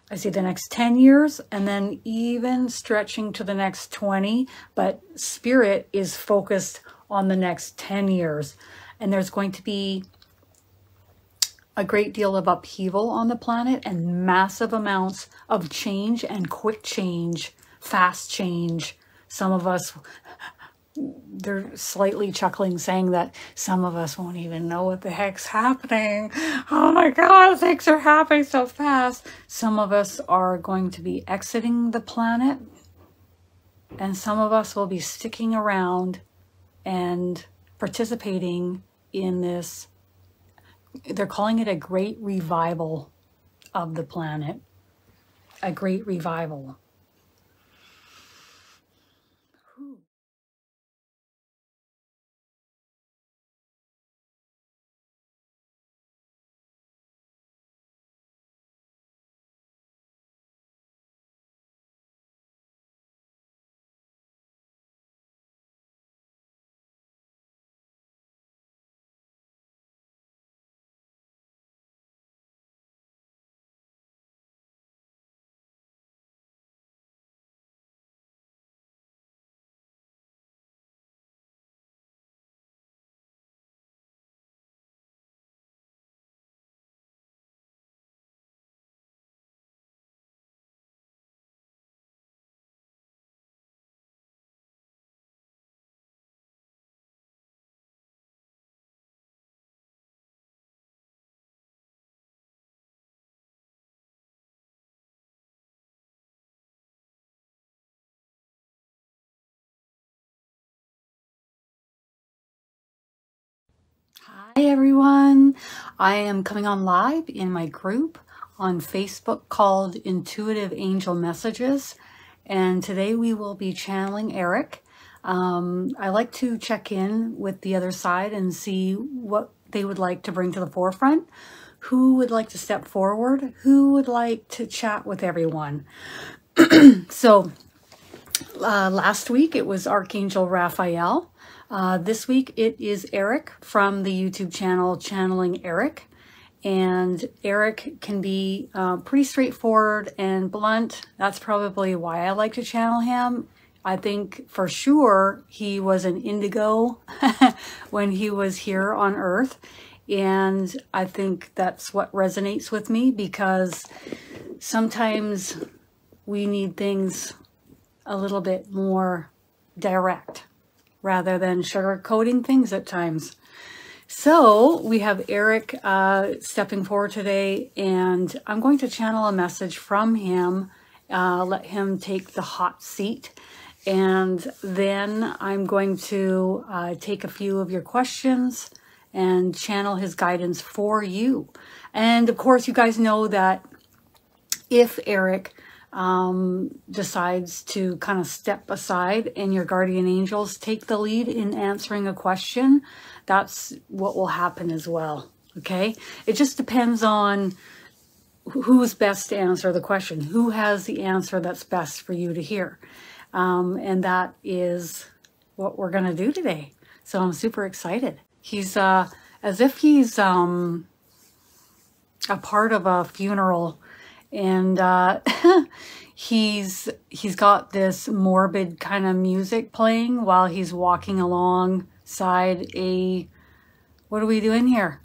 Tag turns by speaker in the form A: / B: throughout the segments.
A: I see the next 10 years, and then even stretching to the next 20, but Spirit is focused on the next 10 years. And there's going to be a great deal of upheaval on the planet and massive amounts of change and quick change, fast change. Some of us, they're slightly chuckling, saying that some of us won't even know what the heck's happening. Oh my God, things are happening so fast. Some of us are going to be exiting the planet, and some of us will be sticking around and participating in this. They're calling it a great revival of the planet. A great revival. Hi everyone, I am coming on live in my group on Facebook called Intuitive Angel Messages, and today we will be channeling Eric. I like to check in with the other side and see what they would like to bring to the forefront. Who would like to step forward? Who would like to chat with everyone? So last week it was Archangel Raphael. This week it is Eric from the YouTube channel Channeling Eric. And Eric can be pretty straightforward and blunt. That's probably why I like to channel him. I think for sure he was an indigo when he was here on Earth. And I think that's what resonates with me, because sometimes we need things a little bit more direct rather than sugarcoating things at times. So we have Eric stepping forward today, and I'm going to channel a message from him, let him take the hot seat, and then I'm going to take a few of your questions and channel his guidance for you. And of course, you guys know that if Eric decides to kind of step aside and your guardian angels take the lead in answering a question, that's what will happen as well. Okay, it just depends on who's best to answer the question, who has the answer that's best for you to hear, and that is what we're going to do today. So I'm super excited. He's as if he's a part of a funeral, and he's got this morbid kind of music playing while he's walking alongside a, what are we doing here?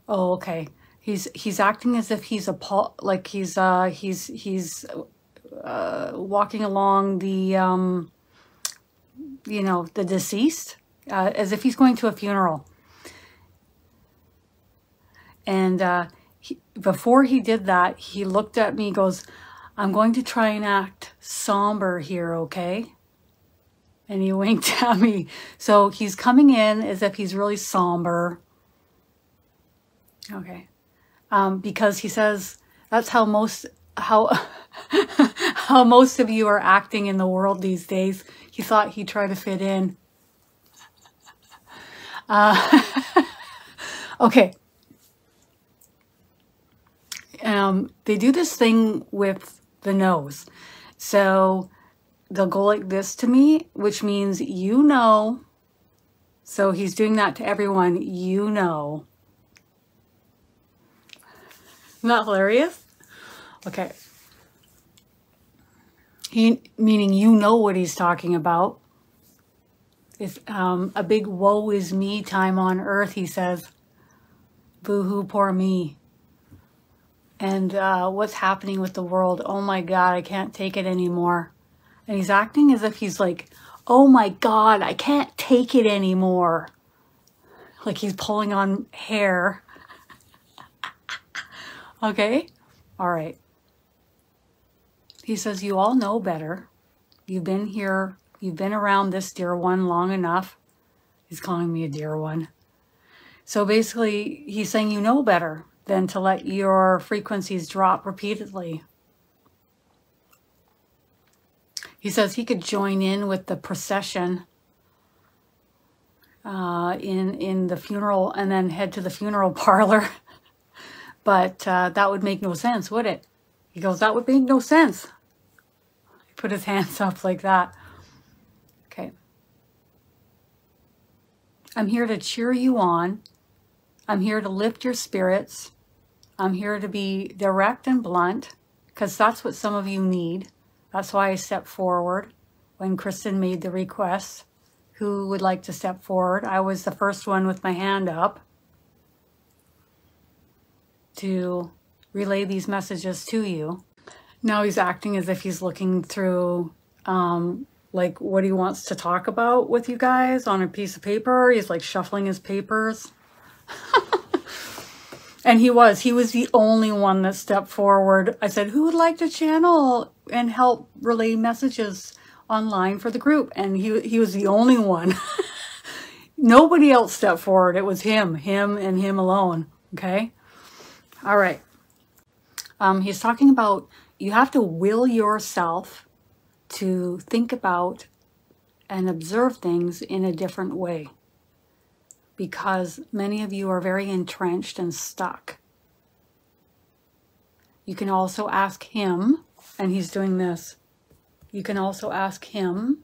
A: Oh, okay. He's acting as if he's like he's walking along the you know, the deceased, as if he's going to a funeral. And before he did that, he looked at me, goes, "I'm going to try and act somber here, okay?" And he winked at me. So he's coming in as if he's really somber. Okay. Because he says that's how most how most of you are acting in the world these days. He thought he'd try to fit in. Okay. They do this thing with the nose. So they'll go like this to me, which means you know. So he's doing that to everyone, you know. Not hilarious? Okay. Meaning you know what he's talking about. It's a big woe is me time on earth, he says. Boo-hoo, poor me. And what's happening with the world? Oh my God, I can't take it anymore. And he's acting as if he's like, oh my God, I can't take it anymore. Like he's pulling on hair. Okay? All right. He says, you all know better. You've been here. You've been around this dear one long enough. He's calling me a dear one. So basically, he's saying you know better than to let your frequencies drop repeatedly. He says he could join in with the procession in the funeral and then head to the funeral parlor. But that would make no sense, would it? He goes, that would make no sense. He put his hands up like that. Okay. I'm here to cheer you on. I'm here to lift your spirits. I'm here to be direct and blunt, because that's what some of you need. That's why I stepped forward when Kristin made the request. Who would like to step forward? I was the first one with my hand up to relay these messages to you. Now he's acting as if he's looking through like what he wants to talk about with you guys on a piece of paper. He's like shuffling his papers. And he was the only one that stepped forward. I said, who would like to channel and help relay messages online for the group? And he was the only one. Nobody else stepped forward. It was him and him alone. Okay. All right. He's talking about you have to will yourself to think about and observe things in a different way, because many of you are very entrenched and stuck. You can also ask him, and he's doing this, you can also ask him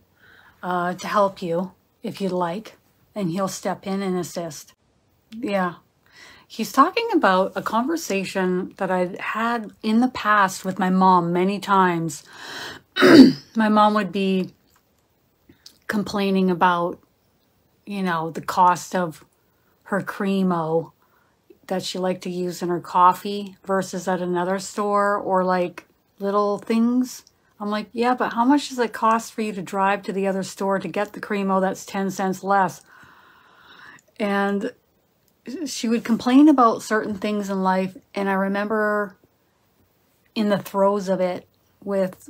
A: to help you if you'd like, and he'll step in and assist. Yeah. He's talking about a conversation that I'd had in the past with my mom many times. My mom would be complaining about, you know, the cost of her Cremo that she liked to use in her coffee versus at another store, or like little things. I'm like, yeah, but how much does it cost for you to drive to the other store to get the Cremo that's 10 cents less? And she would complain about certain things in life, and I remember in the throes of it with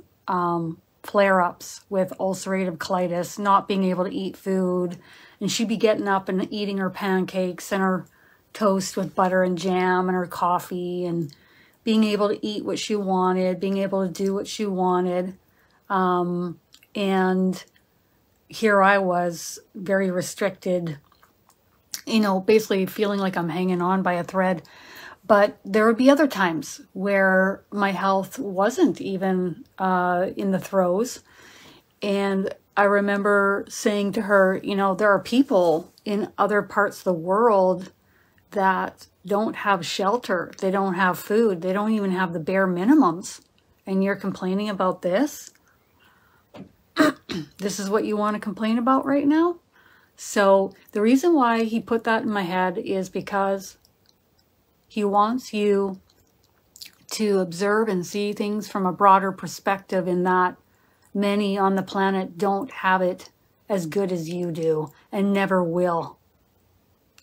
A: flare-ups with ulcerative colitis, not being able to eat food, and she'd be getting up and eating her pancakes and her toast with butter and jam and her coffee, and being able to eat what she wanted, being able to do what she wanted. And here I was, very restricted, you know, basically feeling like I'm hanging on by a thread. But there would be other times where my health wasn't even in the throes. And I remember saying to her, you know, there are people in other parts of the world that don't have shelter. They don't have food. They don't even have the bare minimums. And you're complaining about this? This is what you want to complain about right now? So the reason why he put that in my head is because he wants you to observe and see things from a broader perspective, in that many on the planet don't have it as good as you do, and never will.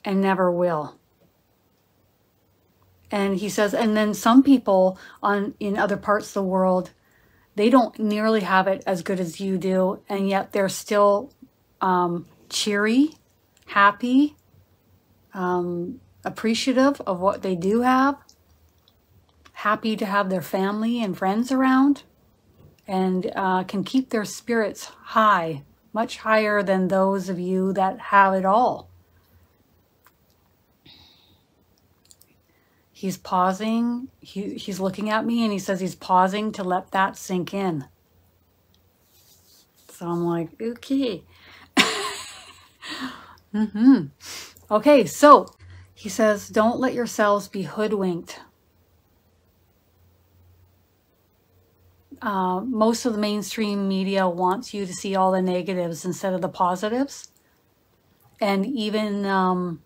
A: And never will. And he says, and then some people in other parts of the world, they don't nearly have it as good as you do, and yet they're still cheery, happy, appreciative of what they do have, happy to have their family and friends around, and can keep their spirits high, much higher than those of you that have it all. He's pausing, he's looking at me, and he says he's pausing to let that sink in. So I'm like, okay. Okay, so he says, don't let yourselves be hoodwinked. most of the mainstream media wants you to see all the negatives instead of the positives. And even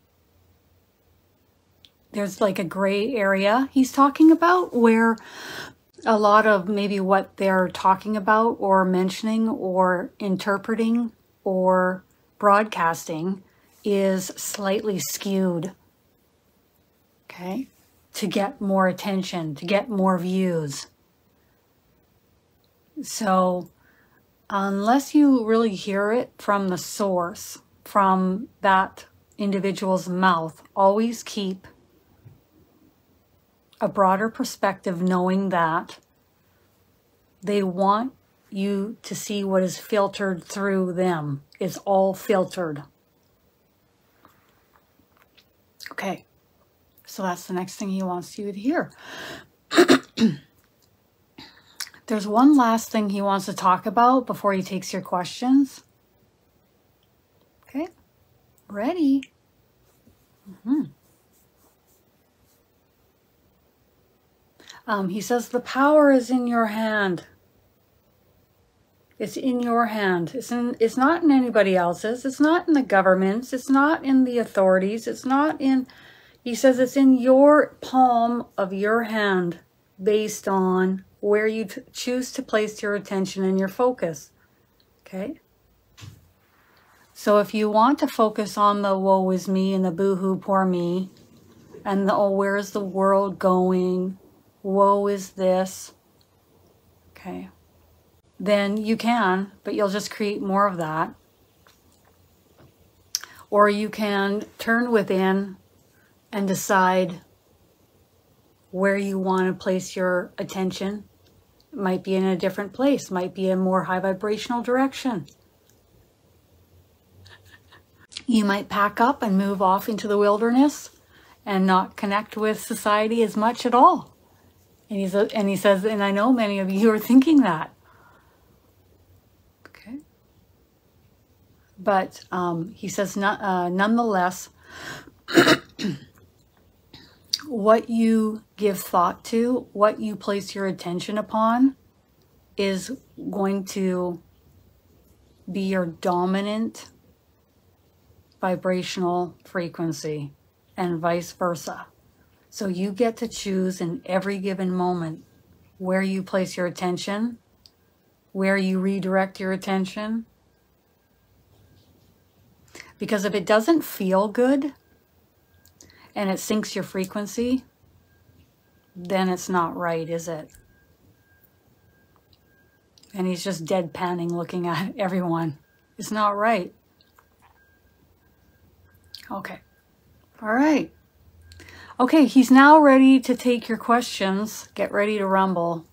A: there's like a gray area he's talking about where a lot of maybe what they're talking about or mentioning or interpreting or broadcasting is slightly skewed, okay, to get more attention, to get more views. So unless you really hear it from the source, from that individual's mouth, always keep a broader perspective, knowing that they want you to see what is filtered through them. It's all filtered. Okay, so that's the next thing he wants you to hear. There's one last thing he wants to talk about before he takes your questions. Okay, ready? He says the power is in your hand. It's in your hand. It's not in anybody else's. It's not in the governments. It's not in the authorities. It's not in, he says it's in your palm of your hand based on where you choose to place your attention and your focus. Okay? So if you want to focus on the woe is me and the boo-hoo, poor me, and the, oh, where is the world going? Woe is this. Okay. Then you can, but you'll just create more of that. Or you can turn within and decide where you want to place your attention. It might be in a different place, might be a more high vibrational direction. You might pack up and move off into the wilderness and not connect with society as much at all. And he says, and I know many of you are thinking that. Okay. But he says, nonetheless, what you give thought to, what you place your attention upon is going to be your dominant vibrational frequency and vice versa. So you get to choose in every given moment where you place your attention, where you redirect your attention. Because if it doesn't feel good and it sinks your frequency, then it's not right, is it? And he's just deadpanning, looking at everyone. It's not right. Okay. All right. Okay, he's now ready to take your questions. Get ready to rumble.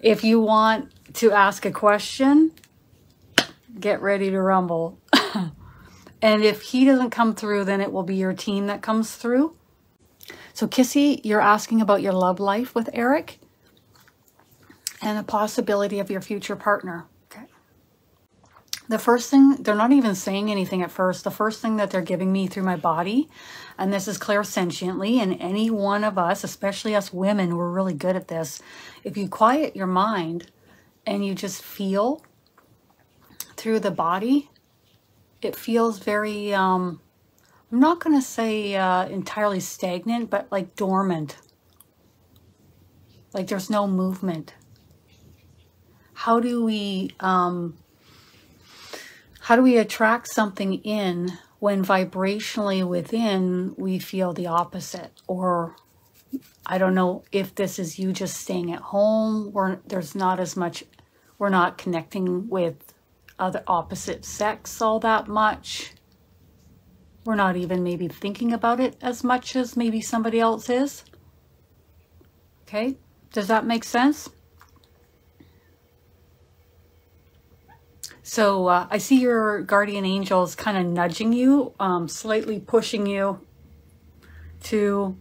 A: If you want to ask a question, get ready to rumble. And if he doesn't come through, then it will be your team that comes through. So Kissy, you're asking about your love life with Eric and the possibility of your future partner. Okay. The first thing, they're not even saying anything at first. The first thing that they're giving me through my body, and this is clairsentiently, and any one of us, especially us women, we're really good at this. If you quiet your mind and you just feel through the body, it feels very, I'm not going to say entirely stagnant, but like dormant. Like there's no movement. How do we attract something in when vibrationally within we feel the opposite? Or I don't know if this is you just staying at home, or there's not as much, we're not connecting with other opposite sex all that much. We're not even maybe thinking about it as much as maybe somebody else is. Okay, does that make sense? So I see your guardian angels kind of nudging you, slightly pushing you to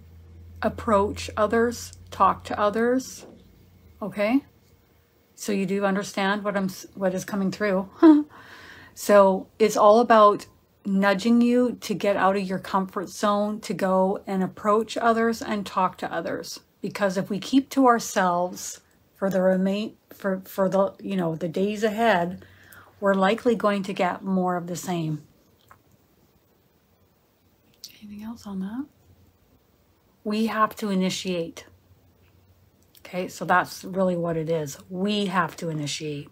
A: approach others, talk to others. Okay, so you do understand what is coming through. So it's all about nudging you to get out of your comfort zone, to go and approach others and talk to others. Because if we keep to ourselves for the the days ahead, we're likely going to get more of the same. Anything else on that? We have to initiate. Okay, so that's really what it is. We have to initiate.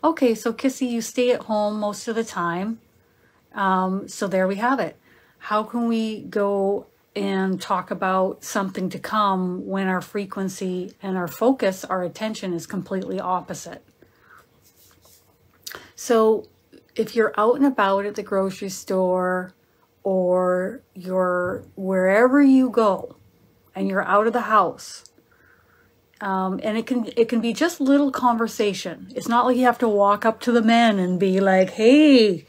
A: Okay, so Kissy, you stay at home most of the time. So there we have it. How can we go and talk about something to come when our frequency and our focus, our attention is completely opposite? So if you're out and about at the grocery store, or you're wherever you go and you're out of the house, and it can be just little conversation. It's not like you have to walk up to the men and be like, hey,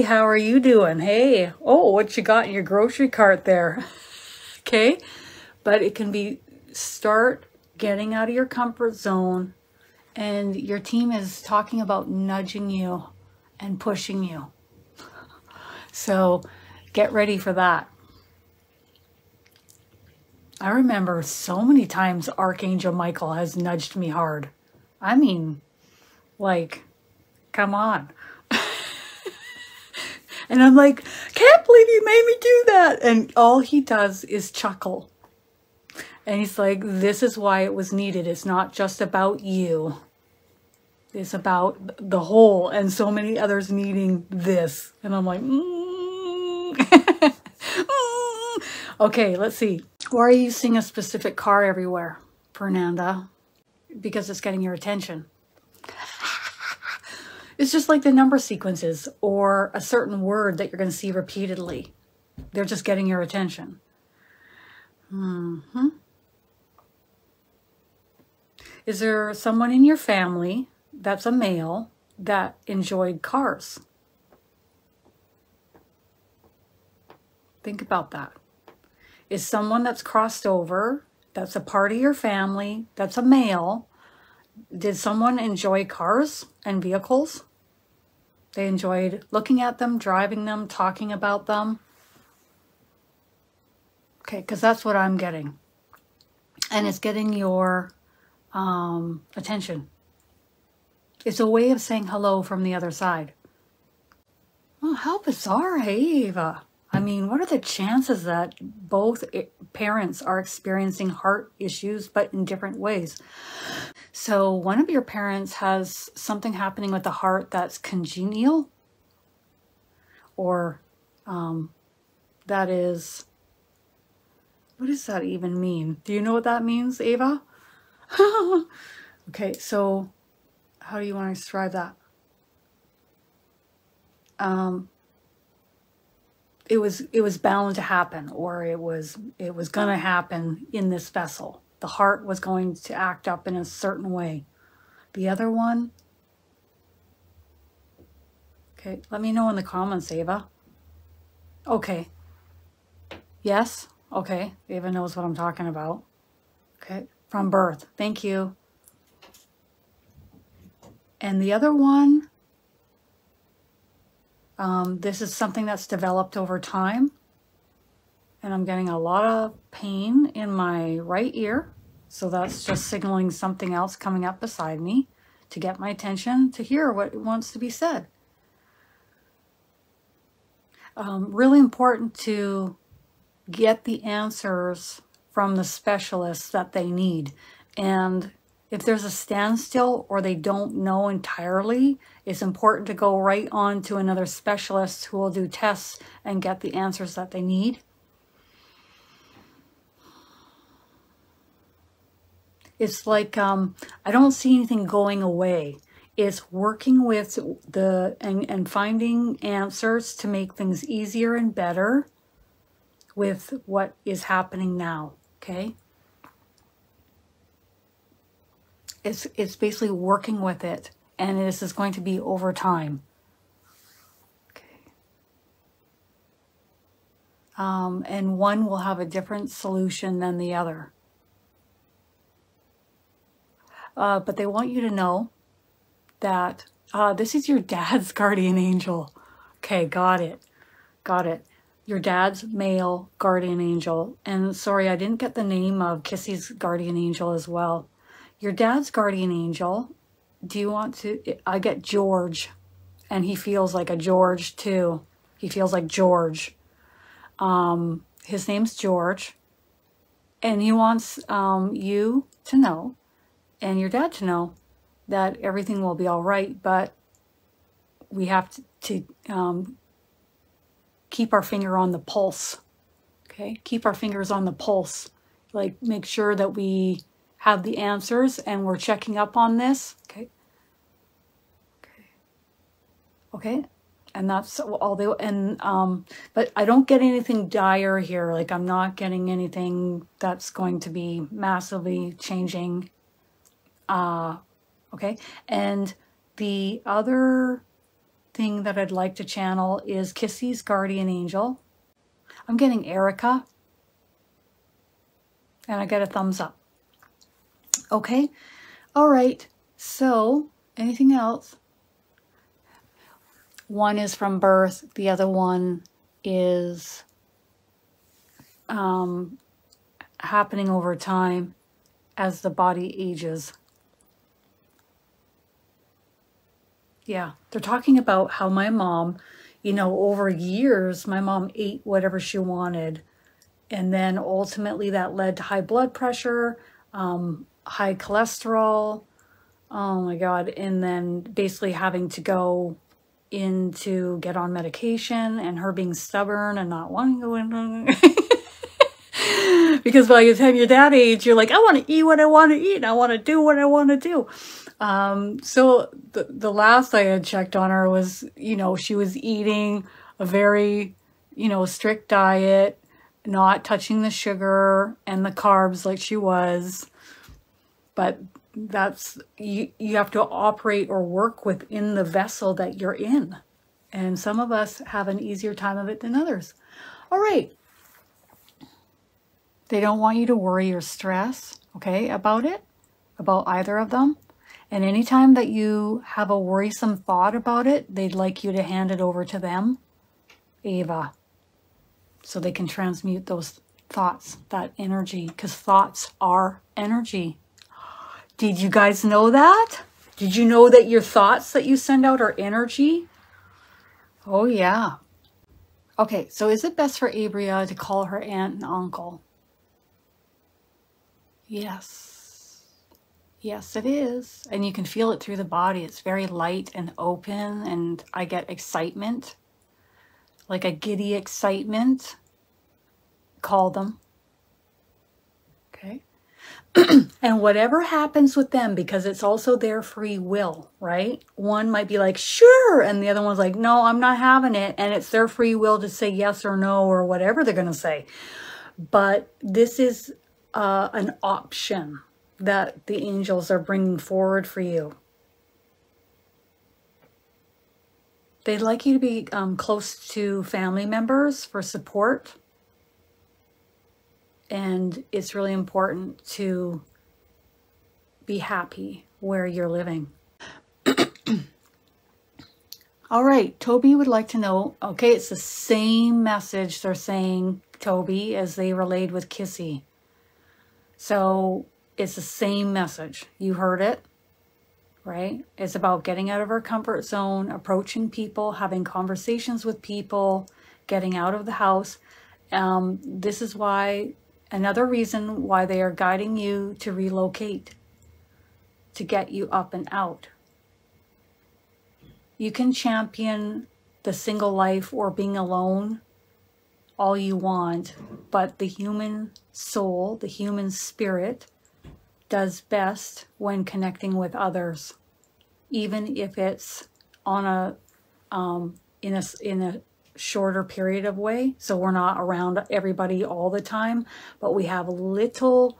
A: how are you doing? Hey, oh, what you got in your grocery cart there? Okay. But it can be, start getting out of your comfort zone, and your team is talking about nudging you and pushing you. So get ready for that. I remember so many times Archangel Michael has nudged me hard. I mean, like, come on. And I'm like, can't believe you made me do that. And all he does is chuckle. And he's like, this is why it was needed. It's not just about you. It's about the whole, and so many others needing this. And I'm like, Okay, let's see. Why are you seeing a specific car everywhere, Fernanda? Because it's getting your attention. It's just like the number sequences or a certain word that you're going to see repeatedly. They're just getting your attention. Is there someone in your family that's a male that enjoyed cars? Think about that. Is someone that's crossed over, that's a part of your family, that's a male, did someone enjoy cars and vehicles? They enjoyed looking at them, driving them, talking about them. Okay, because that's what I'm getting. And it's getting your attention. It's a way of saying hello from the other side. Oh, how bizarre, hey, Ava. I mean, what are the chances that both parents are experiencing heart issues, but in different ways? So one of your parents has something happening with the heart that's congenial, or that is, what does that even mean? Do you know what that means, Ava? Okay, so how do you want to describe that? It was bound to happen, or it was going to happen in this vessel. The heart was going to act up in a certain way. The other one, okay, let me know in the comments, Ava. Okay. Yes? Okay. Ava knows what I'm talking about. Okay. From birth. Thank you. And the other one, this is something that's developed over time. And I'm getting a lot of pain in my right ear. So that's just signaling something else coming up beside me to get my attention, to hear what wants to be said. Really important to get the answers from the specialists that they need. And if there's a standstill or they don't know entirely, it's important to go right on to another specialist who will do tests and get the answers that they need. It's like, I don't see anything going away. It's working with and finding answers to make things easier and better with what is happening now, okay? It's basically working with it, and this is going to be over time. Okay. And one will have a different solution than the other. But they want you to know that this is your dad's guardian angel. Okay, got it. Got it. Your dad's male guardian angel. And sorry, I didn't get the name of Kissy's guardian angel as well. Your dad's guardian angel, do you want to, I get George, and he feels like a George too. He feels like George. His name's George, and he wants you to know, and your dad to know, that everything will be all right, but we have to keep our finger on the pulse, okay? Keep our fingers on the pulse. Like, make sure that we have the answers and we're checking up on this, okay? Okay? And that's all they, and, but I don't get anything dire here. Like, I'm not getting anything that's going to be massively changing. Okay? And the other thing that I'd like to channel is Kissy's guardian angel. I'm getting Erica. And I get a thumbs up. Okay? All right. So, anything else? One is from birth. The other one is happening over time as the body ages. Yeah, they're talking about how my mom, you know, over years, my mom ate whatever she wanted. And then ultimately that led to high blood pressure, high cholesterol. Oh my God. And then basically having to go in to get on medication, and her being stubborn and not wanting to go in. Because by the time you're that age, you're like, I want to eat what I want to eat. And I want to do what I want to do. So the last I had checked on her was, you know, she was eating a very, you know, strict diet, not touching the sugar and the carbs like she was. But that's, you have to operate or work within the vessel that you're in. And some of us have an easier time of it than others. All right. They don't want you to worry or stress, okay, about it, about either of them. And anytime that you have a worrisome thought about it, they'd like you to hand it over to them, Ava, so they can transmute those thoughts, that energy, because thoughts are energy. Did you guys know that? Did you know that your thoughts that you send out are energy? Oh, yeah. Okay, so is it best for Abria to call her aunt and uncle? Yes. Yes, it is. And you can feel it through the body. It's very light and open, and I get excitement, like a giddy excitement. Call them. Okay. And whatever happens with them, because it's also their free will, right? One might be like, sure. And the other one's like, no, I'm not having it. And it's their free will to say yes or no or whatever they're going to say. But this is an option that the angels are bringing forward for you. They'd like you to be close to family members for support. And it's really important to be happy where you're living. All right, Toby would like to know, okay, it's the same message they're saying, Toby, as they relayed with Kissy. So it's the same message. You heard it, right? It's about getting out of our comfort zone, approaching people, having conversations with people, getting out of the house. This is why, another reason why they are guiding you to relocate, to get you up and out. You can champion the single life or being alone all you want, but the human soul, the human spirit, does best when connecting with others, even if it's on a in a shorter period of way. So we're not around everybody all the time, but we have little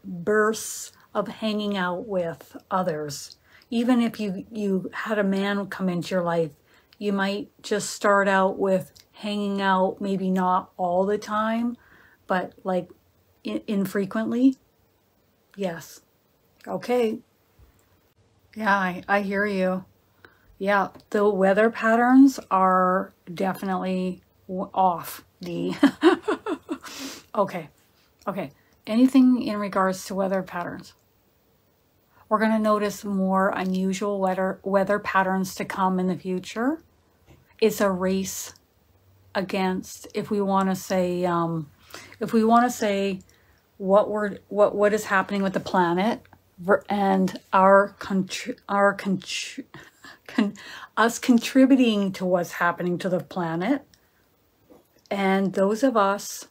A: bursts of hanging out with others. Even if you had a man come into your life, you might just start out with hanging out, maybe not all the time, but like infrequently. Yes. Okay. Yeah, I hear you. Yeah, the weather patterns are definitely off, Dee. Okay. Okay. Anything in regards to weather patterns? We're going to notice more unusual weather patterns to come in the future. It's a race against, if we want to say what is happening with the planet and us contributing to what's happening to the planet, and those of us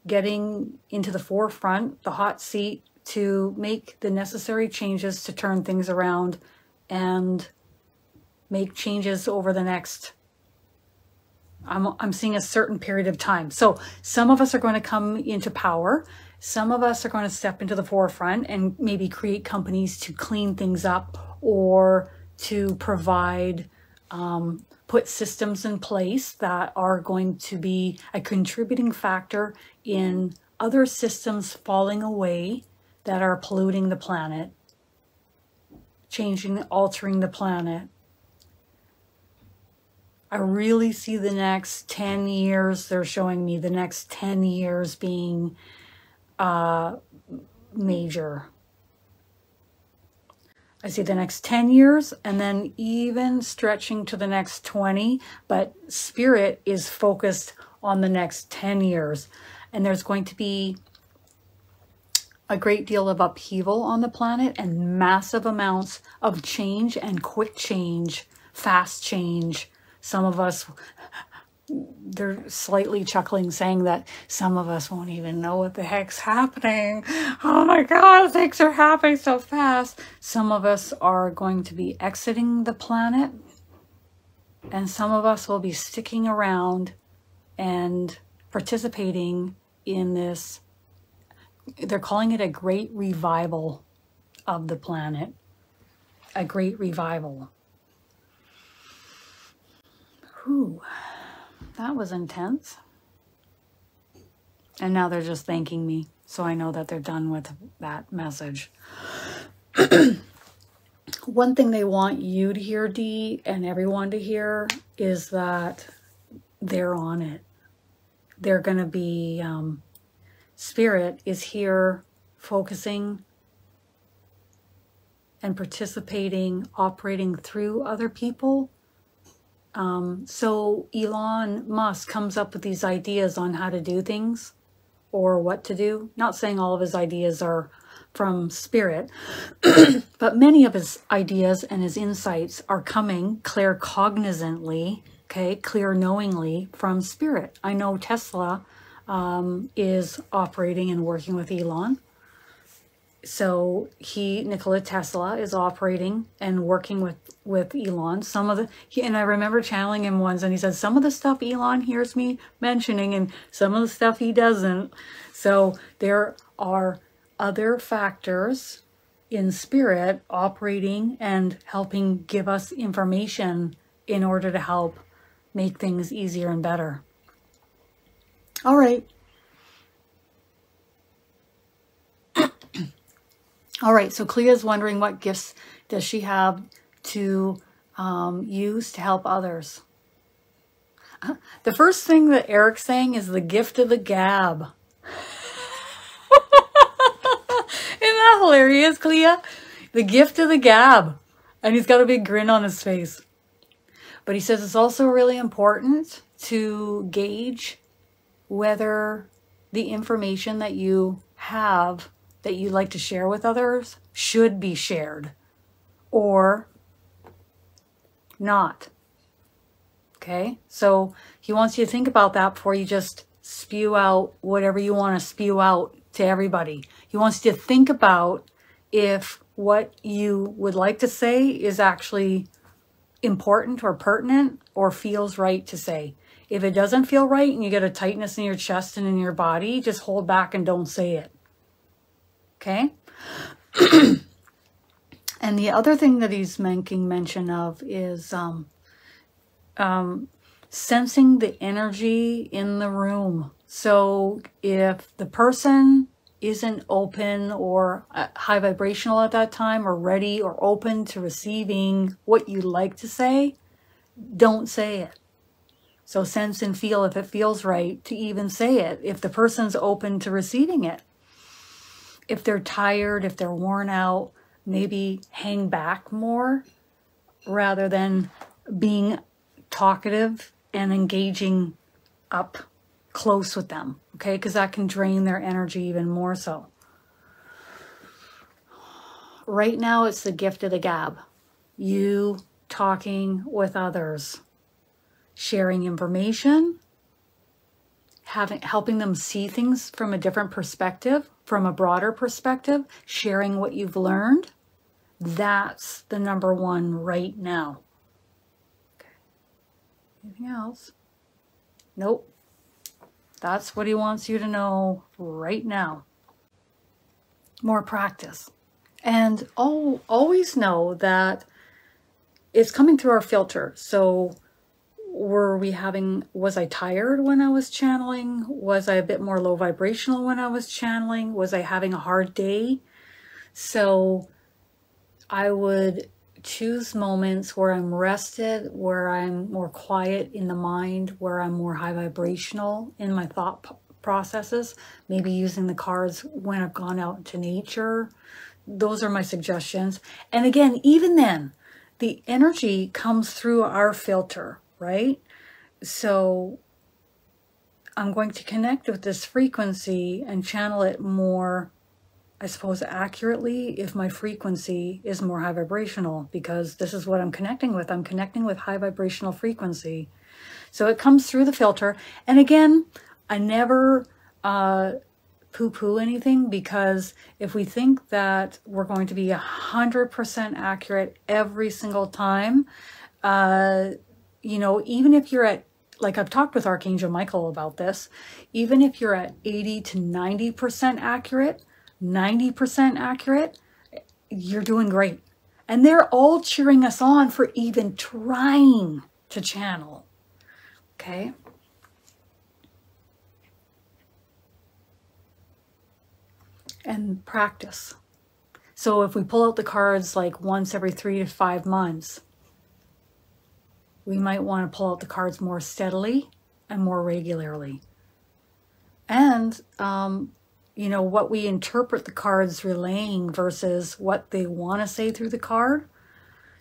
A: getting into the forefront, the hot seat, to make the necessary changes to turn things around and make changes over the next, I'm seeing a certain period of time. So some of us are going to come into power. Some of us are going to step into the forefront and maybe create companies to clean things up, or to provide, put systems in place that are going to be a contributing factor in other systems falling away that are polluting the planet, altering the planet. I really see the next 10 years, they're showing me the next 10 years being major. I see the next 10 years and then even stretching to the next 20, but Spirit is focused on the next 10 years. And there's going to be a great deal of upheaval on the planet and massive amounts of change and quick change, fast change. Some of us, they're slightly chuckling, saying that some of us won't even know what the heck's happening. Oh my God, things are happening so fast. Some of us are going to be exiting the planet, and some of us will be sticking around and participating in this. They're calling it a great revival of the planet. A great revival. Whew, that was intense. And now they're just thanking me, so I know that they're done with that message. One thing they want you to hear, Dee, and everyone to hear, is that they're on it. They're going to be, Spirit is here focusing and participating, operating through other people. So Elon Musk comes up with these ideas on how to do things or what to do. Not saying all of his ideas are from Spirit, but many of his ideas and his insights are coming claircognizantly, okay, clear knowingly from Spirit. I know Tesla is operating and working with Elon. So Nikola Tesla is operating and working with Elon. And I remember channeling him once, and he said some of the stuff Elon hears me mentioning and some of the stuff he doesn't. So there are other factors in Spirit operating and helping give us information in order to help make things easier and better. All right. All right, so Clea's wondering what gifts does she have to use to help others. The first thing that Eric's saying is the gift of the gab. Isn't that hilarious, Clea? The gift of the gab. And he's got a big grin on his face. But he says it's also really important to gauge whether the information that you have that you like to share with others should be shared or not. Okay, so he wants you to think about that before you just spew out whatever you want to spew out to everybody. He wants you to think about if what you would like to say is actually important or pertinent or feels right to say. If it doesn't feel right and you get a tightness in your chest and in your body, just hold back and don't say it. Okay? And the other thing that he's making mention of is sensing the energy in the room. So if the person isn't open or high vibrational at that time or ready or open to receiving what you like to say, don't say it. So sense and feel if it feels right to even say it, if the person's open to receiving it. If they're tired, if they're worn out, maybe hang back more rather than being talkative and engaging up close with them, okay? Because that can drain their energy even more so. Right now, it's the gift of the gab. You talking with others, sharing information, helping them see things from a different perspective, from a broader perspective, sharing what you've learned. That's the number one right now. Okay. Anything else? Nope. That's what he wants you to know right now. More practice. And always know that it's coming through our filter. So was I tired when I was channeling? Was I a bit more low vibrational when I was channeling? Was I having a hard day? So I would choose moments where I'm rested, where I'm more quiet in the mind, where I'm more high vibrational in my thought processes, maybe using the cards when I've gone out into nature. Those are my suggestions. And again, even then, the energy comes through our filter, right? So I'm going to connect with this frequency and channel it more, I suppose, accurately if my frequency is more high vibrational, because this is what I'm connecting with. I'm connecting with high vibrational frequency. So it comes through the filter. And again, I never poo-poo anything, because if we think that we're going to be 100% accurate every single time, you know, even if you're at, like I've talked with Archangel Michael about this, even if you're at 80 to 90% accurate, 90% accurate, you're doing great. And they're all cheering us on for even trying to channel. Okay? And practice. So if we pull out the cards like once every 3 to 5 months, we might want to pull out the cards more steadily and more regularly. And, you know, what we interpret the cards relaying versus what they want to say through the card.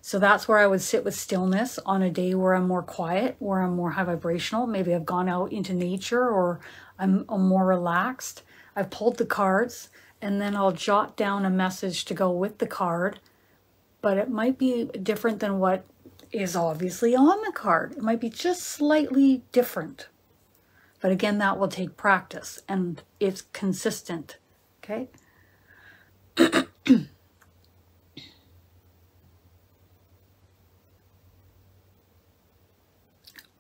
A: So that's where I would sit with stillness on a day where I'm more quiet, where I'm more high vibrational. Maybe I've gone out into nature, or I'm more relaxed. I've pulled the cards, and then I'll jot down a message to go with the card. But it might be different than what is obviously on the card. It might be just slightly different. But again, that will take practice, and it's consistent. Okay?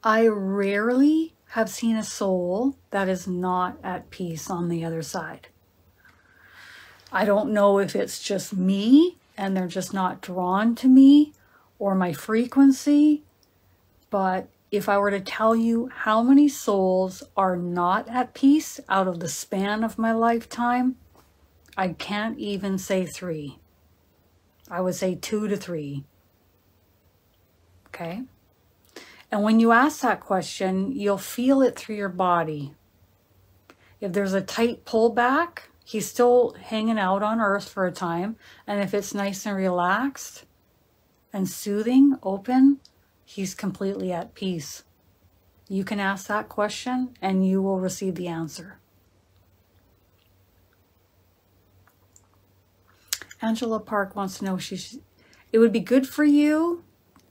A: I rarely have seen a soul that is not at peace on the other side. I don't know if it's just me and they're just not drawn to me or my frequency, but if I were to tell you how many souls are not at peace out of the span of my lifetime, I can't even say 3. I would say 2 to 3. Okay? And when you ask that question, you'll feel it through your body. If there's a tight pullback, he's still hanging out on earth for a time. And if it's nice and relaxed and soothing, open, he's completely at peace. You can ask that question and you will receive the answer. Angela Park wants to know, it would be good for you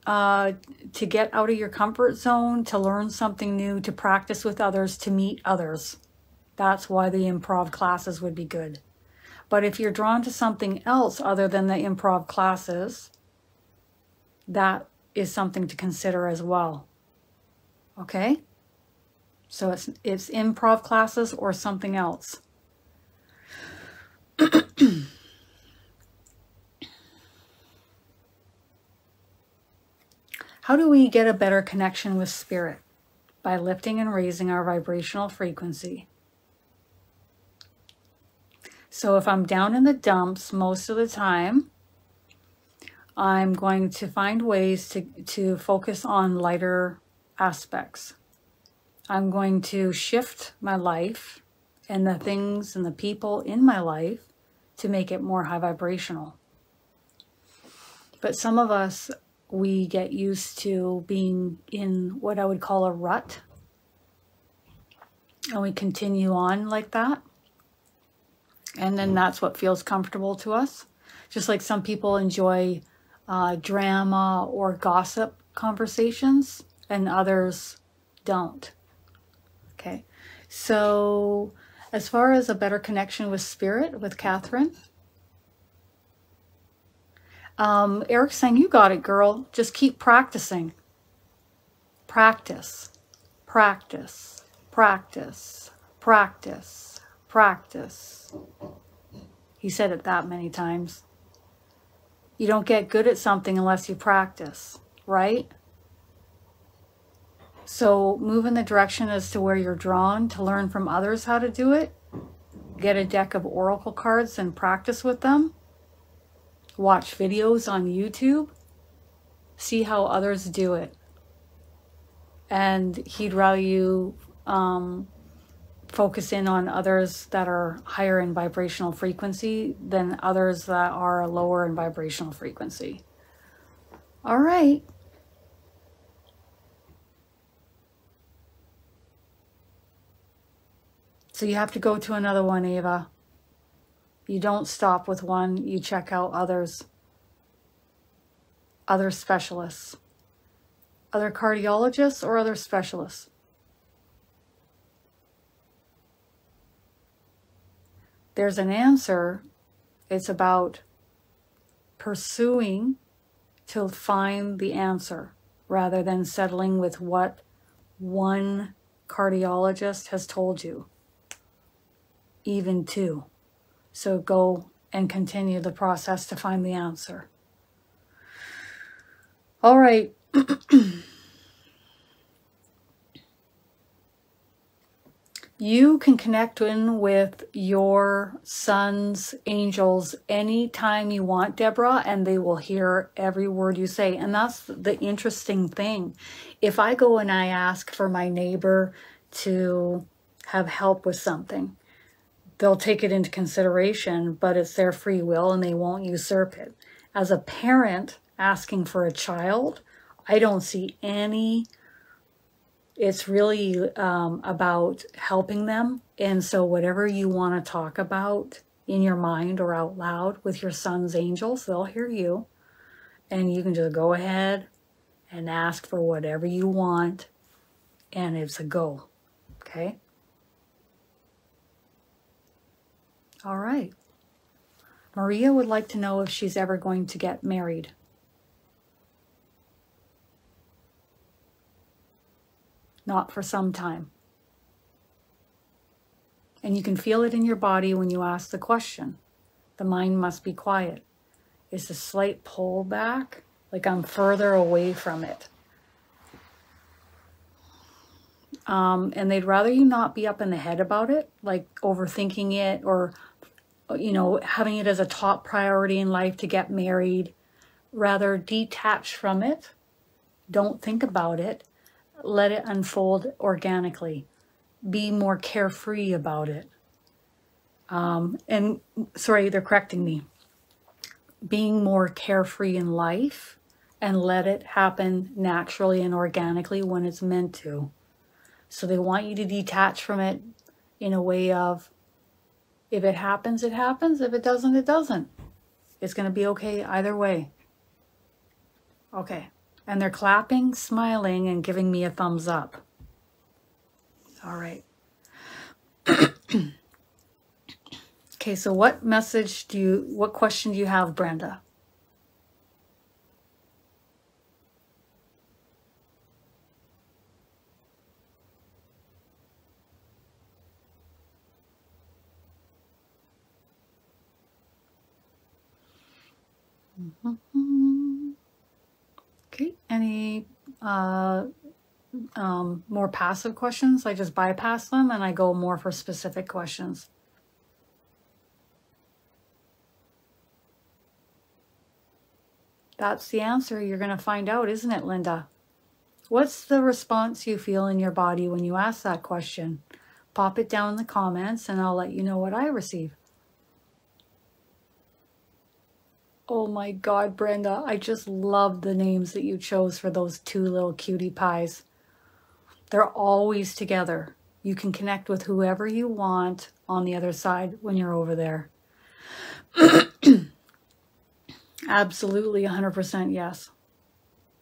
A: to get out of your comfort zone, to learn something new, to practice with others, to meet others. That's why the improv classes would be good. But if you're drawn to something else other than the improv classes, that is something to consider as well. Okay? So it's improv classes or something else. How do we get a better connection with spirit? By lifting and raising our vibrational frequency. So if I'm down in the dumps most of the time, I'm going to find ways to focus on lighter aspects. I'm going to shift my life and the things and the people in my life to make it more high vibrational. But some of us, we get used to being in what I would call a rut, and we continue on like that. And then that's what feels comfortable to us. Just like some people enjoy drama or gossip conversations and others don't. Okay, so as far as a better connection with spirit, with Catherine, Eric's saying, you got it, girl. Just keep practicing. Practice, practice, practice, practice, practice. He said it that many times. You don't get good at something unless you practice, right? So move in the direction as to where you're drawn to learn from others how to do it. Get a deck of oracle cards and practice with them. Watch videos on YouTube. See how others do it. And he'd rather you focus in on others that are higher in vibrational frequency than others that are lower in vibrational frequency. All right. So you have to go to another one, Ava. You don't stop with one. You check out others. Other specialists. Other cardiologists or other specialists. There's an answer. It's about pursuing to find the answer rather than settling with what one cardiologist has told you. Even two. So go and continue the process to find the answer. All right. You can connect in with your son's angels anytime you want, Deborah, and they will hear every word you say. And that's the interesting thing. If I go and I ask for my neighbor to have help with something, they'll take it into consideration, but it's their free will and they won't usurp it. As a parent asking for a child, I don't see any. It's really about helping them. And so whatever you want to talk about in your mind or out loud with your son's angels, they'll hear you. And you can just go ahead and ask for whatever you want. And it's a go. Okay? All right. Maria would like to know if she's ever going to get married. Not for some time. And you can feel it in your body when you ask the question. The mind must be quiet. It's a slight pull back, like I'm further away from it. And they'd rather you not be up in the head about it, like overthinking it or, you know, having it as a top priority in life to get married. Rather detach from it. Don't think about it. Let it unfold organically. Be more carefree about it. And sorry, they're correcting me. Being more carefree in life and let it happen naturally and organically when it's meant to. So they want you to detach from it in a way of, if it happens, it happens. If it doesn't, it doesn't. It's going to be okay either way. Okay. And they're clapping, smiling, and giving me a thumbs up. All right. Okay, so what question do you have, Brenda? Okay, any more passive questions? I just bypass them and I go more for specific questions. That's the answer. You're going to find out, isn't it, Linda? What's the response you feel in your body when you ask that question? Pop it down in the comments and I'll let you know what I receive. Oh my God, Brenda, I just love the names that you chose for those two little cutie pies. They're always together. You can connect with whoever you want on the other side when you're over there. Absolutely 100% yes.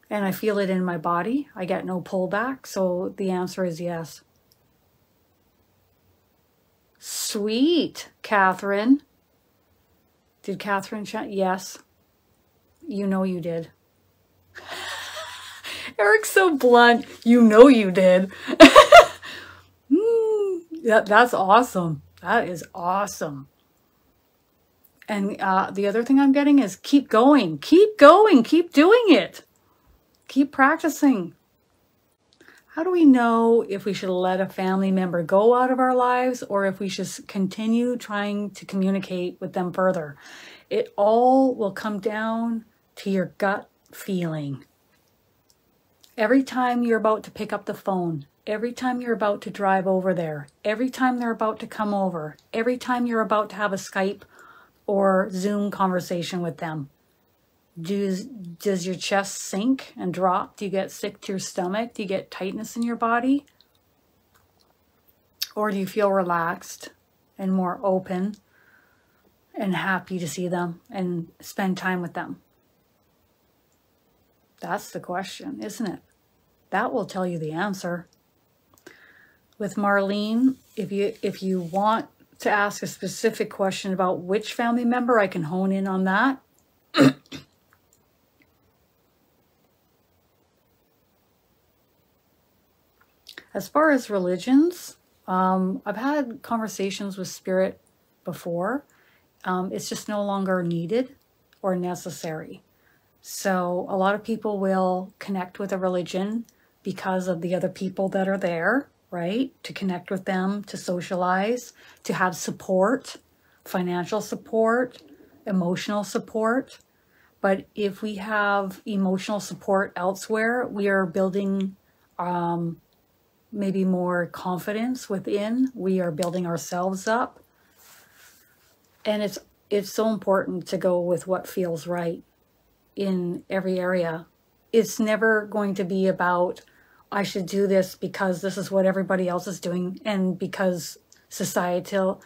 A: And I feel it in my body. I get no pullback. So the answer is yes. Sweet, Catherine. Did Catherine chat? Yes. You know you did. Eric's so blunt. You know you did. That's awesome. That is awesome. And the other thing I'm getting is keep going. Keep going. Keep doing it. Keep practicing. How do we know if we should let a family member go out of our lives or if we should continue trying to communicate with them further? It all will come down to your gut feeling. Every time you're about to pick up the phone, every time you're about to drive over there, every time they're about to come over, every time you're about to have a Skype or Zoom conversation with them, does your chest sink and drop? Do you get sick to your stomach? Do you get tightness in your body? Or do you feel relaxed and more open and happy to see them and spend time with them? That's the question, isn't it? That will tell you the answer. With Marlene, if you want to ask a specific question about which family member, I can hone in on that. As far as religions, I've had conversations with Spirit before. It's just no longer needed or necessary. So a lot of people will connect with a religion because of the other people that are there, right? To connect with them, to socialize, to have support, financial support, emotional support. But if we have emotional support elsewhere, we are building maybe more confidence within. We are building ourselves up. And it's so important to go with what feels right in every area. It's never going to be about, I should do this because this is what everybody else is doing and because societal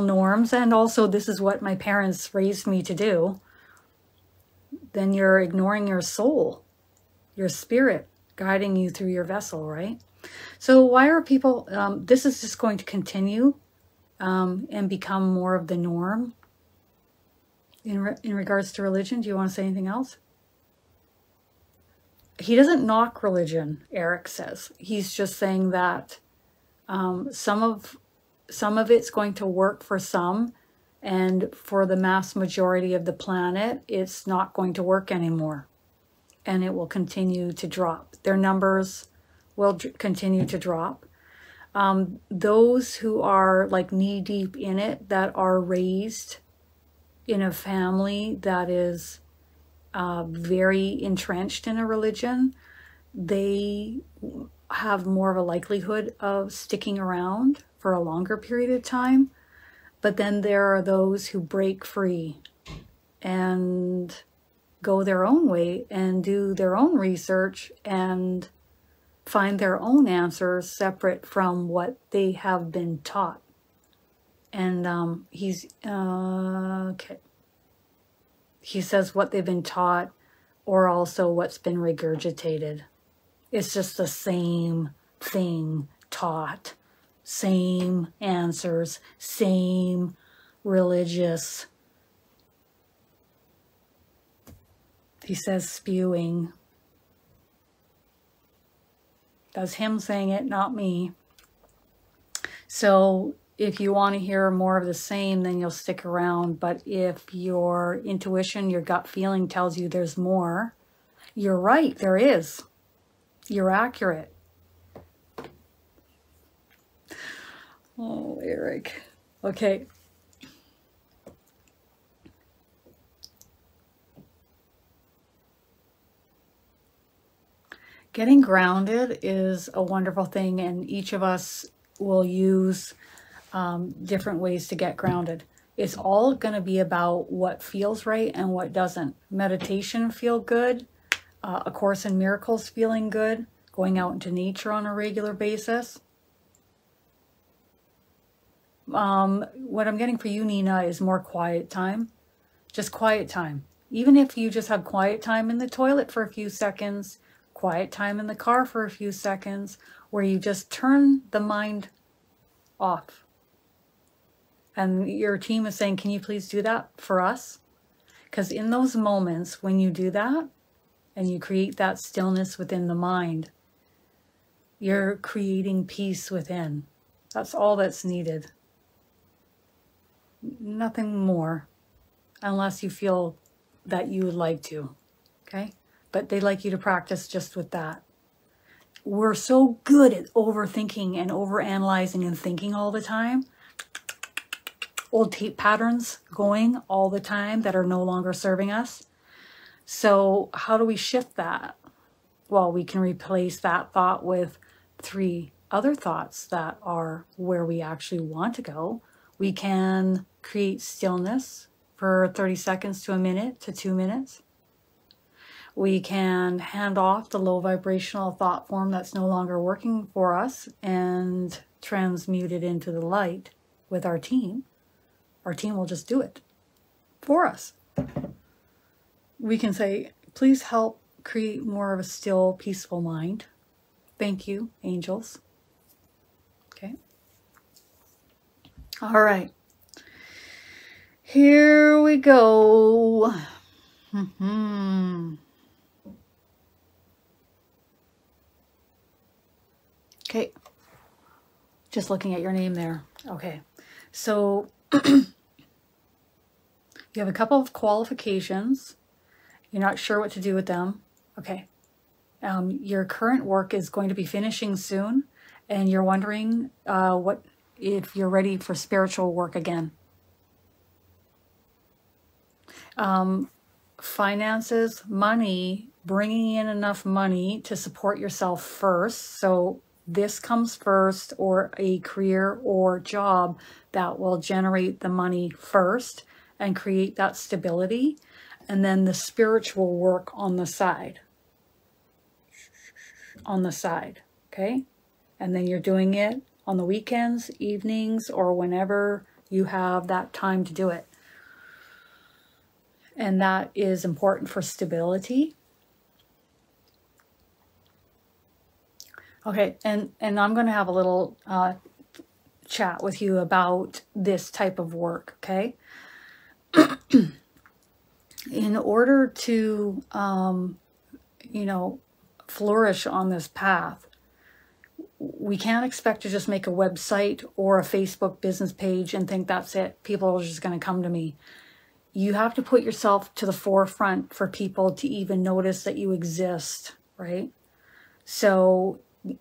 A: norms, and also this is what my parents raised me to do. Then you're ignoring your soul, your spirit guiding you through your vessel, right? So why are people, this is just going to continue and become more of the norm in regards to religion. Do you want to say anything else? He doesn't knock religion, Eric says. He's just saying that some of it's going to work for some, and for the mass majority of the planet, it's not going to work anymore. And it will continue to drop. Their numbers will continue to drop. Those who are like knee deep in it, that are raised in a family that is very entrenched in a religion, they have more of a likelihood of sticking around for a longer period of time. But then there are those who break free and go their own way and do their own research and find their own answers separate from what they have been taught. And okay. He says what they've been taught, or also what's been regurgitated. It's just the same thing taught, same answers, same religious. He says spewing. That's him saying it, not me. So if you want to hear more of the same, then you'll stick around. But if your intuition, your gut feeling tells you there's more, you're right, there is. You're accurate. Oh, Eric. Okay. Getting grounded is a wonderful thing, and each of us will use different ways to get grounded. It's all going to be about what feels right and what doesn't. Meditation feel good. A Course in Miracles feeling good. Going out into nature on a regular basis. What I'm getting for you, Nina, is more quiet time. Just quiet time. Even if you just have quiet time in the toilet for a few seconds, quiet time in the car for a few seconds, where you just turn the mind off. And your team is saying, can you please do that for us? Because in those moments when you do that, and you create that stillness within the mind, you're creating peace within. That's all that's needed. Nothing more, unless you feel that you would like to, okay? But they'd like you to practice just with that. We're so good at overthinking and overanalyzing and thinking all the time. Old tape patterns going all the time that are no longer serving us. So how do we shift that? Well, we can replace that thought with 3 other thoughts that are where we actually want to go. We can create stillness for 30 seconds to a minute to 2 minutes. We can hand off the low vibrational thought form that's no longer working for us and transmute it into the light with our team. Our team will just do it for us. We can say, please help create more of a still, peaceful mind. Thank you, angels. Okay. All right. Here we go. Okay. Just looking at your name there. Okay. So you have a couple of qualifications. You're not sure what to do with them. Okay. Your current work is going to be finishing soon, and you're wondering if you're ready for spiritual work again. Finances, money, bringing in enough money to support yourself first. So this comes first, or a career or job that will generate the money first and create that stability. And then the spiritual work on the side. Okay? And then you're doing it on the weekends, evenings, or whenever you have that time to do it. And that is important for stability. Okay, and I'm going to have a little chat with you about this type of work, okay? In order to, flourish on this path, we can't expect to just make a website or a Facebook business page and think that's it. People are just going to come to me. You have to put yourself to the forefront for people to even notice that you exist, right? So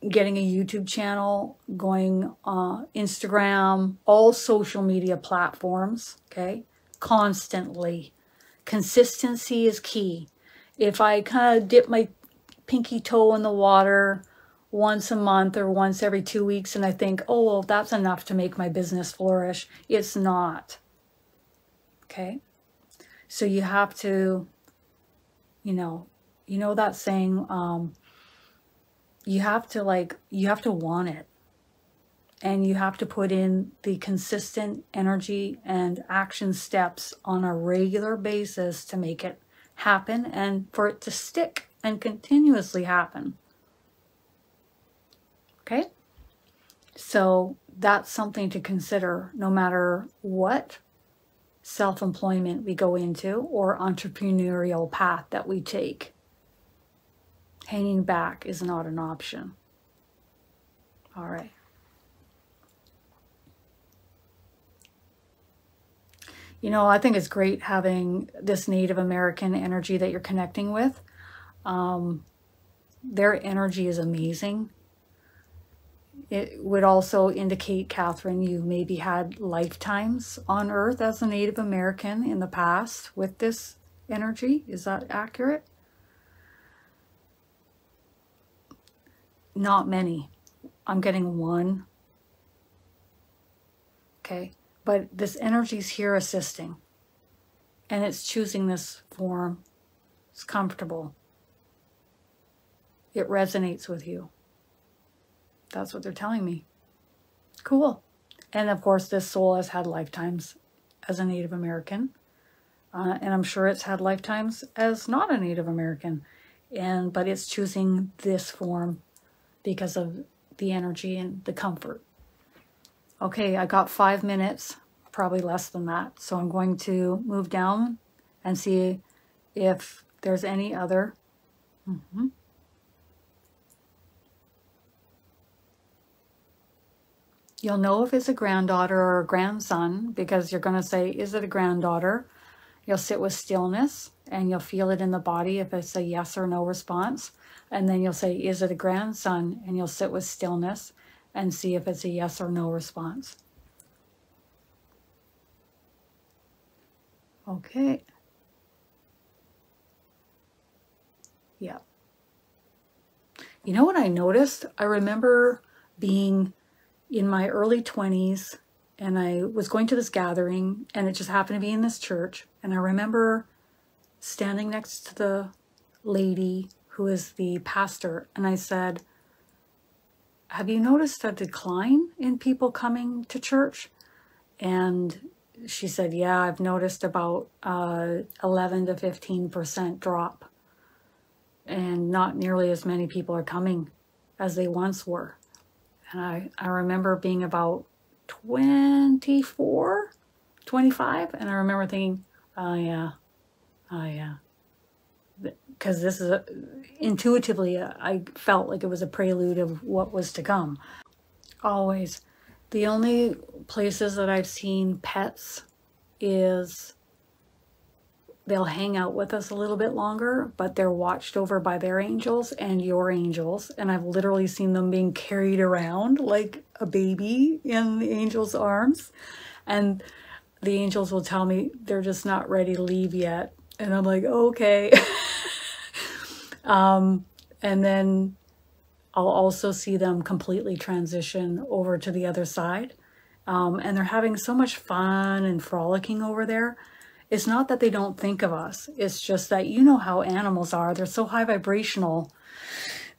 A: getting a YouTube channel, going Instagram, all social media platforms, okay? Constantly. Consistency is key. If I kind of dip my pinky toe in the water once a month or once every 2 weeks and I think, oh, well, that's enough to make my business flourish, it's not. Okay? So you have to, you know that saying, you have to want it. And you have to put in the consistent energy and action steps on a regular basis to make it happen and for it to stick and continuously happen. Okay? So that's something to consider no matter what self-employment we go into or entrepreneurial path that we take. Hanging back is not an option. All right. I think it's great having this Native American energy that you're connecting with. Their energy is amazing. It would also indicate, Catherine, you maybe had lifetimes on Earth as a Native American in the past with this energy. Is that accurate? Not many. I'm getting 1. Okay. But this energy's here assisting. And it's choosing this form. It's comfortable. It resonates with you. That's what they're telling me. Cool. And of course, this soul has had lifetimes as a Native American. And I'm sure it's had lifetimes as not a Native American. But it's choosing this form because of the energy and the comfort. Okay, I got 5 minutes, probably less than that. So I'm going to move down and see if there's any other. You'll know if it's a granddaughter or a grandson because you're going to say, is it a granddaughter? You'll sit with stillness and you'll feel it in the body if it's a yes or no response. And then you'll say, is it a grandson? And you'll sit with stillness and see if it's a yes or no response. Okay. Yeah. You know what I noticed? I remember being in my early 20s and I was going to this gathering and it just happened to be in this church. And I remember standing next to the lady who is the pastor. And I said, have you noticed a decline in people coming to church? And she said, yeah, I've noticed about 11 to 15% drop. And not nearly as many people are coming as they once were. And I remember being about 24, 25. And I remember thinking, oh yeah. Because this is, intuitively, I felt like it was a prelude of what was to come. Always. The only places that I've seen pets is they'll hang out with us a little bit longer, but they're watched over by their angels and your angels. And I've literally seen them being carried around like a baby in the angel's arms. And the angels will tell me they're just not ready to leave yet. And I'm like, okay. And then I'll also see them completely transition over to the other side. And they're having so much fun and frolicking over there. It's not that they don't think of us. It's just that you know how animals are. They're so high vibrational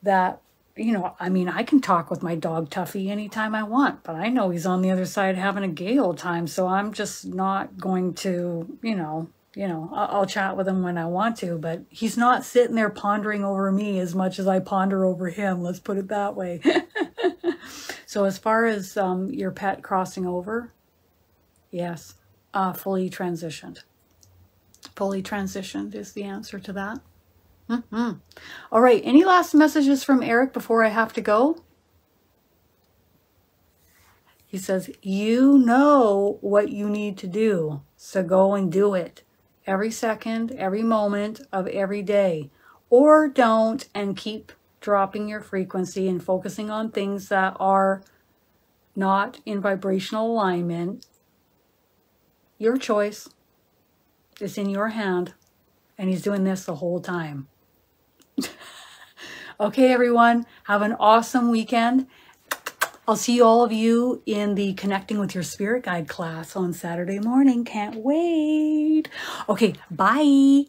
A: that, you know, I mean, I can talk with my dog Tuffy anytime I want, but I know he's on the other side having a gay old time. So I'm just not going to, I'll chat with him when I want to, but he's not sitting there pondering over me as much as I ponder over him. Let's put it that way. So as far as your pet crossing over, yes, fully transitioned. Fully transitioned is the answer to that. All right, any last messages from Eric before I have to go? He says, you know what you need to do, so go and do it. Every second, every moment of every day. Or don't and keep dropping your frequency and focusing on things that are not in vibrational alignment. Your choice. It's in your hand. And he's doing this the whole time. Okay, everyone. Have an awesome weekend. I'll see all of you in the Connecting with Your Spirit Guide class on Saturday morning. Can't wait. Okay, bye.